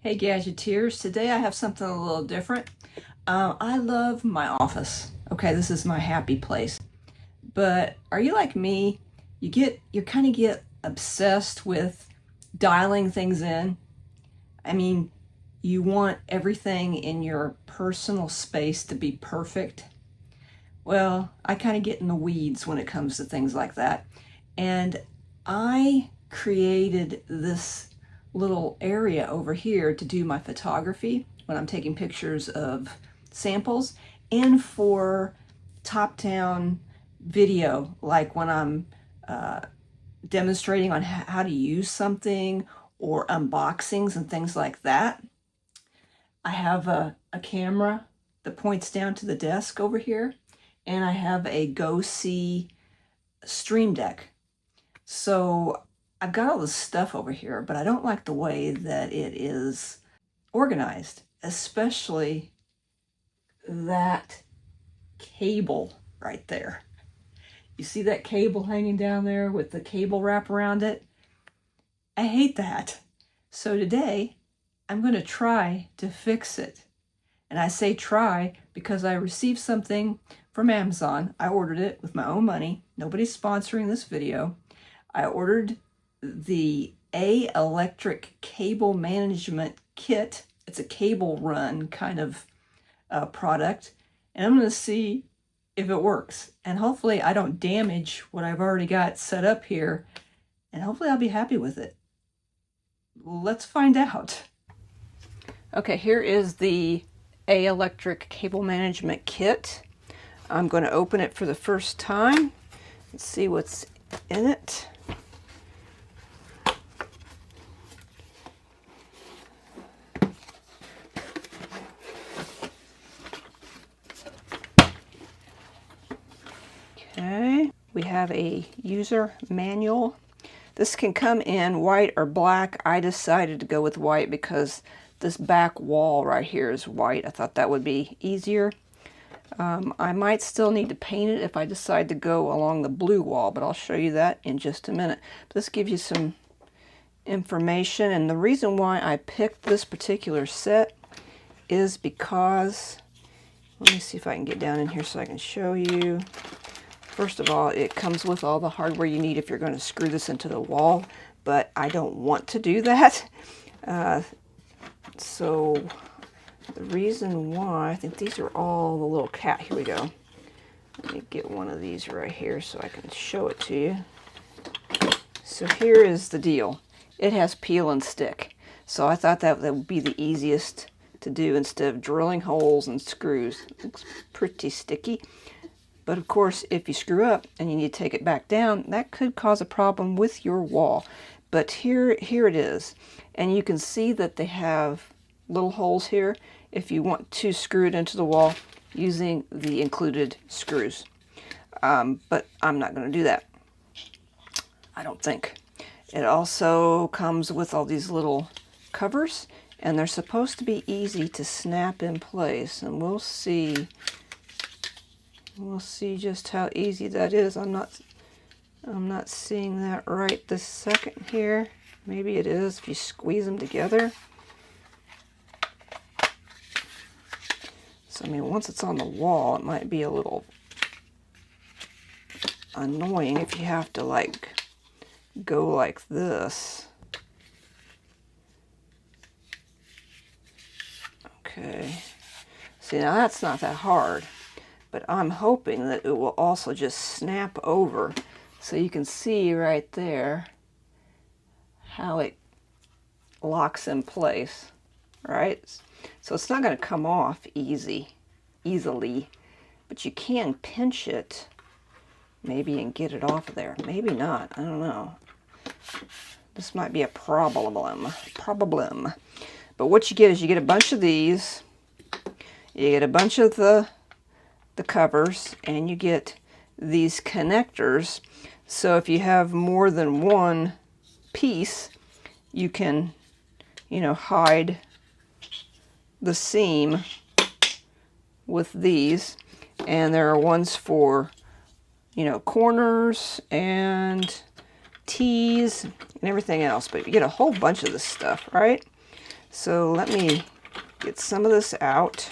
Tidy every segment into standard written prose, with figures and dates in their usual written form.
Hey Gadgeteers, today I have something a little different. I love my office. Okay, this is my happy place. But are you like me? You kind of get obsessed with dialing things in. I mean, you want everything in your personal space to be perfect. Well, I kind of get in the weeds when it comes to things like that. And I created this little area over here to do my photography when I'm taking pictures of samples and for top-down video, like when I'm demonstrating on how to use something or unboxings and things like that. I have a camera that points down to the desk over here, and I have a Go See Stream Deck. So I've got all this stuff over here, but I don't like the way that it is organized, especially that cable right there. You see that cable hanging down there with the cable wrap around it? I hate that. So today, I'm going to try to fix it. And I say try because I received something from Amazon. I ordered it with my own money. Nobody's sponsoring this video. I ordered the electric cable management kit. It's a cable run kind of product. And I'm going to see if it works. And hopefully I don't damage what I've already got set up here. And hopefully I'll be happy with it. Let's find out. Okay, here is the electric cable management kit. I'm going to open it for the first time and see what's in it. Okay, we have a user manual. This can come in white or black. I decided to go with white because this back wall right here is white. I thought that would be easier. I might still need to paint it if I decide to go along the blue wall, but I'll show you that in just a minute. But this gives you some information, and the reason why I picked this particular set is because, let me see if I can get down in here so I can show you. First of all, it comes with all the hardware you need if you're going to screw this into the wall, but I don't want to do that. So the reason why, I think these are all the little cat, here we go. Let me get one of these right here so I can show it to you. So here is the deal. It has peel and stick. So I thought that would be the easiest to do instead of drilling holes and screws. It's pretty sticky. But of course, if you screw up and you need to take it back down, that could cause a problem with your wall. But here it is. And you can see that they have little holes here if you want to screw it into the wall using the included screws. But I'm not going to do that. I don't think. It also comes with all these little covers, and they're supposed to be easy to snap in place. And we'll see just how easy that is. I'm not seeing that right this second here. Maybe it is if you squeeze them together. So I mean, once it's on the wall, it might be a little annoying if you have to like go like this. Okay. See, now that's not that hard. But I'm hoping that it will also just snap over. So you can see right there how it locks in place, right? So it's not going to come off easily, but you can pinch it maybe and get it off of there. Maybe not, I don't know. This might be a problem. But what you get is you get a bunch of these, you get a bunch of the covers, and you get these connectors. So if you have more than one piece, you can, hide the seam with these. And there are ones for, corners and tees and everything else. But you get a whole bunch of this stuff, right? So let me get some of this out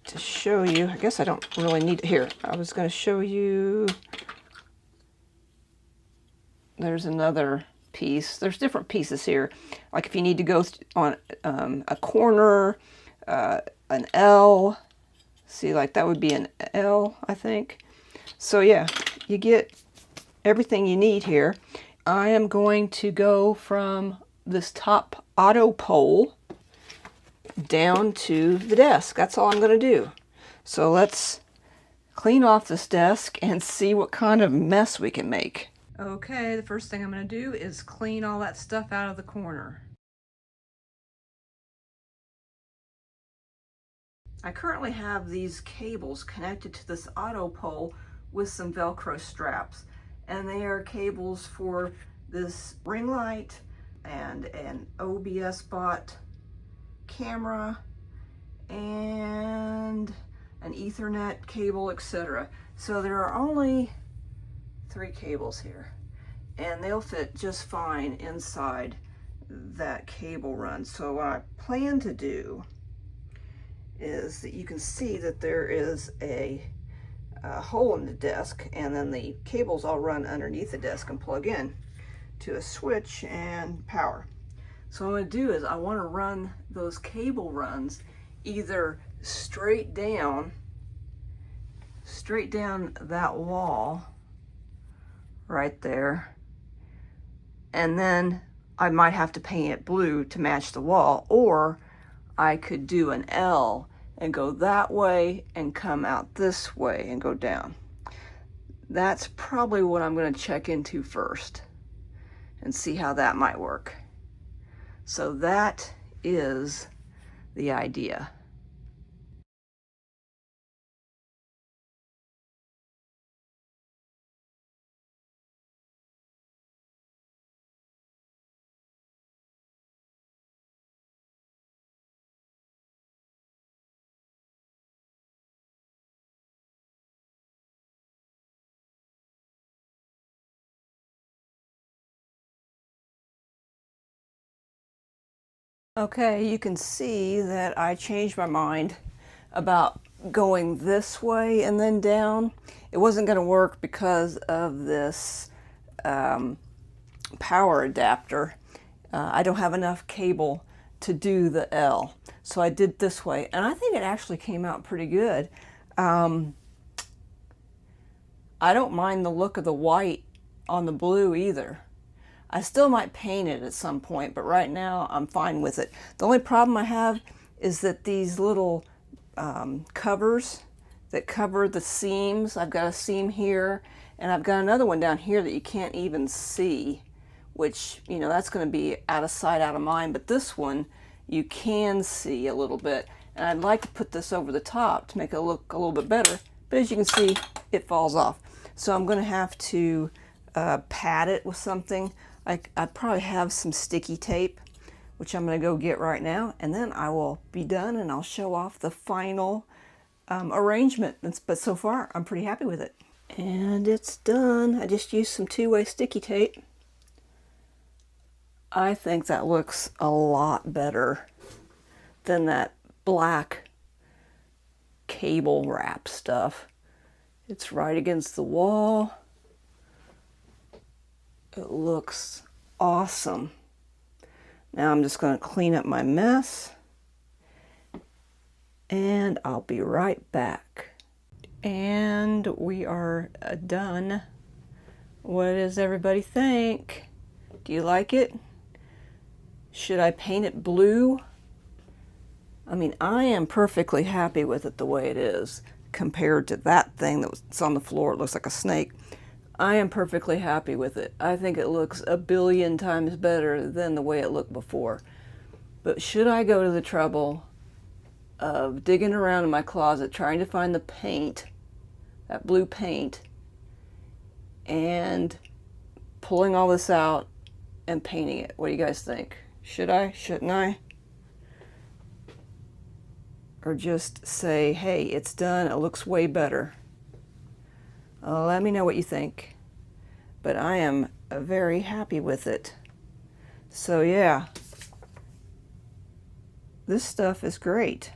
to show you. I guess I don't really need it here. I was going to show you. There's another piece. There's different pieces here. Like if you need to go on a corner, an L. See, like that would be an L, I think. So yeah, you get everything you need here. I am going to go from this top auto pole down to the desk. That's all I'm going to do. So let's clean off this desk and see what kind of mess we can make. Okay, the first thing I'm going to do is clean all that stuff out of the corner. I currently have these cables connected to this auto pole with some Velcro straps, and they are cables for this ring light and an OBS bot camera and an Ethernet cable, etc. So there are only 3 cables here, and they'll fit just fine inside that cable run. So what I plan to do is that you can see that there is a hole in the desk, and then the cables all run underneath the desk and plug in to a switch and power. So what I'm going to do is I want to run those cable runs either straight down that wall right there, and then I might have to paint it blue to match the wall, or I could do an L and go that way and come out this way and go down. That's probably what I'm going to check into first and see how that might work. So that is the idea. Okay, you can see that I changed my mind about going this way and then down. It wasn't going to work because of this power adapter. I don't have enough cable to do the L, so I did this way, and I think it actually came out pretty good. I don't mind the look of the white on the blue either. I still might paint it at some point, but right now I'm fine with it. The only problem I have is that these little covers that cover the seams, I've got a seam here, and I've got another one down here that you can't even see, which, you know, that's going to be out of sight, out of mind, but this one you can see a little bit, and I'd like to put this over the top to make it look a little bit better, but as you can see, it falls off. So I'm going to have to pad it with something. I probably have some sticky tape, which I'm going to go get right now, and then I will be done and I'll show off the final arrangement. But so far, I'm pretty happy with it. And it's done. I just used some two-way sticky tape. I think that looks a lot better than that black cable wrap stuff. It's right against the wall. It looks awesome. Now I'm just going to clean up my mess, and I'll be right back. And we are done. What does everybody think? Do you like it? Should I paint it blue? I mean, I am perfectly happy with it the way it is compared to that thing that's on the floor. It looks like a snake. I am perfectly happy with it. I think it looks a billion times better than the way it looked before. But should I go to the trouble of digging around in my closet trying to find the paint, that blue paint, and pulling all this out and painting it? What do you guys think? Should I? Shouldn't I? Or just say, hey, it's done, it looks way better. Let me know what you think. But I am very happy with it. So yeah, this stuff is great.